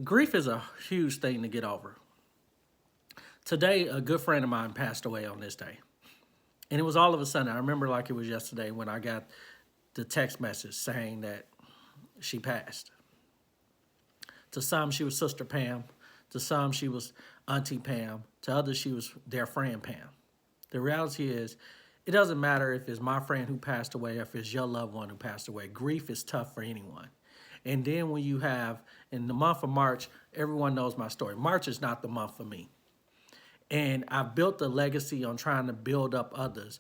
Grief is a huge thing to get over. Today, a good friend of mine passed away on this day. And it was all of a sudden. I remember like it was yesterday when I got the text message saying that she passed. To some, she was Sister Pam. To some, she was Auntie Pam. To others, she was their friend Pam. The reality is, it doesn't matter if it's my friend who passed away or if it's your loved one who passed away. Grief is tough for anyone. And then when you have, in the month of March, everyone knows my story. March is not the month for me. And I've built a legacy on trying to build up others.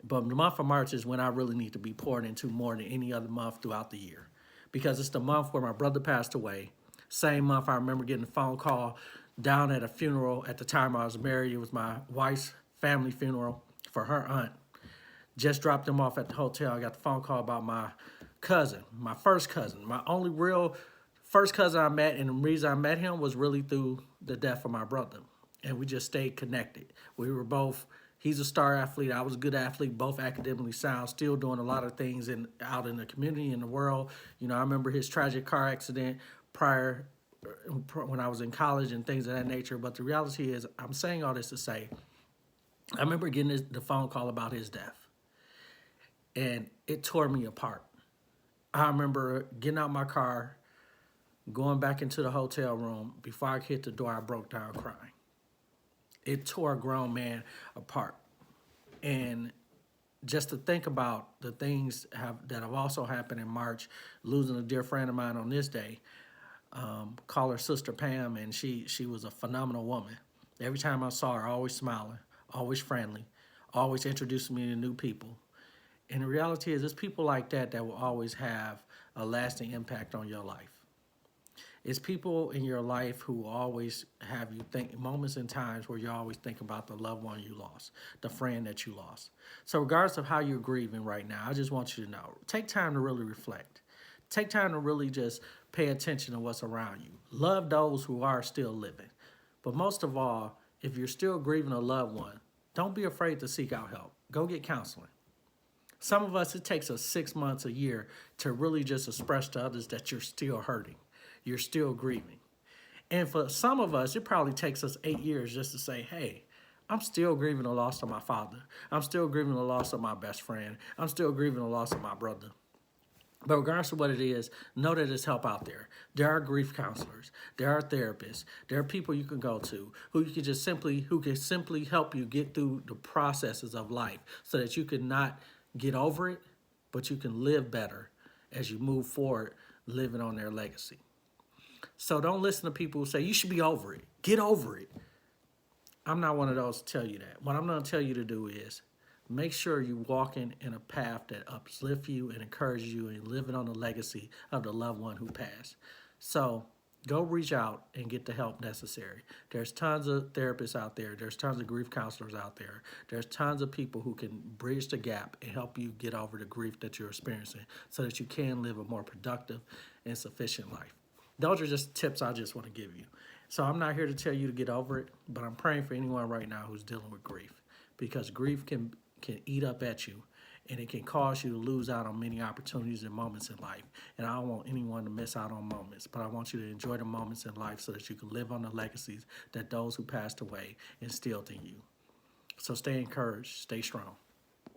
But the month of March is when I really need to be poured into more than any other month throughout the year. Because it's the month where my brother passed away. Same month, I remember getting a phone call down at a funeral. At the time I was married, it was my wife's family funeral for her aunt. Just dropped them off at the hotel. I got the phone call about my cousin, my first cousin, my only real first cousin I met. And the reason I met him was really through the death of my brother. And we just stayed connected. We were both, he's a star athlete, I was a good athlete, both academically sound, still doing a lot of things out in the community, in the world. You know, I remember his tragic car accident prior when I was in college and things of that nature. But the reality is, I'm saying all this to say, I remember getting the phone call about his death. And it tore me apart. I remember getting out my car, going back into the hotel room. Before I hit the door, I broke down crying. It tore a grown man apart. And just to think about the things that have also happened in March, losing a dear friend of mine on this day, call her Sister Pam, and she was a phenomenal woman. Every time I saw her, always smiling, always friendly, always introducing me to new people. And the reality is, it's people like that that will always have a lasting impact on your life. It's people in your life who always have you think, moments and times where you always think about the loved one you lost, the friend that you lost. So regardless of how you're grieving right now, I just want you to know, take time to really reflect. Take time to really just pay attention to what's around you. Love those who are still living. But most of all, if you're still grieving a loved one, don't be afraid to seek out help. Go get counseling. Some of us, it takes us 6 months, a year to really just express to others that you're still hurting. You're still grieving. And for some of us, it probably takes us 8 years just to say, hey, I'm still grieving the loss of my father. I'm still grieving the loss of my best friend. I'm still grieving the loss of my brother. But regardless of what it is, know that there's help out there. There are grief counselors. There are therapists. There are people you can go to who can simply help you get through the processes of life so that you can not get over it, but you can live better as you move forward, living on their legacy. So don't listen to people who say, you should be over it. Get over it. I'm not one of those to tell you that. What I'm going to tell you to do is make sure you're walking in a path that uplifts you and encourages you and living on the legacy of the loved one who passed. So go reach out and get the help necessary. There's tons of therapists out there. There's tons of grief counselors out there. There's tons of people who can bridge the gap and help you get over the grief that you're experiencing so that you can live a more productive and sufficient life. Those are just tips I just want to give you. So I'm not here to tell you to get over it, but I'm praying for anyone right now who's dealing with grief, because grief can eat up at you, and it can cause you to lose out on many opportunities and moments in life. And I don't want anyone to miss out on moments, but I want you to enjoy the moments in life so that you can live on the legacies that those who passed away instilled in you. So stay encouraged, stay strong.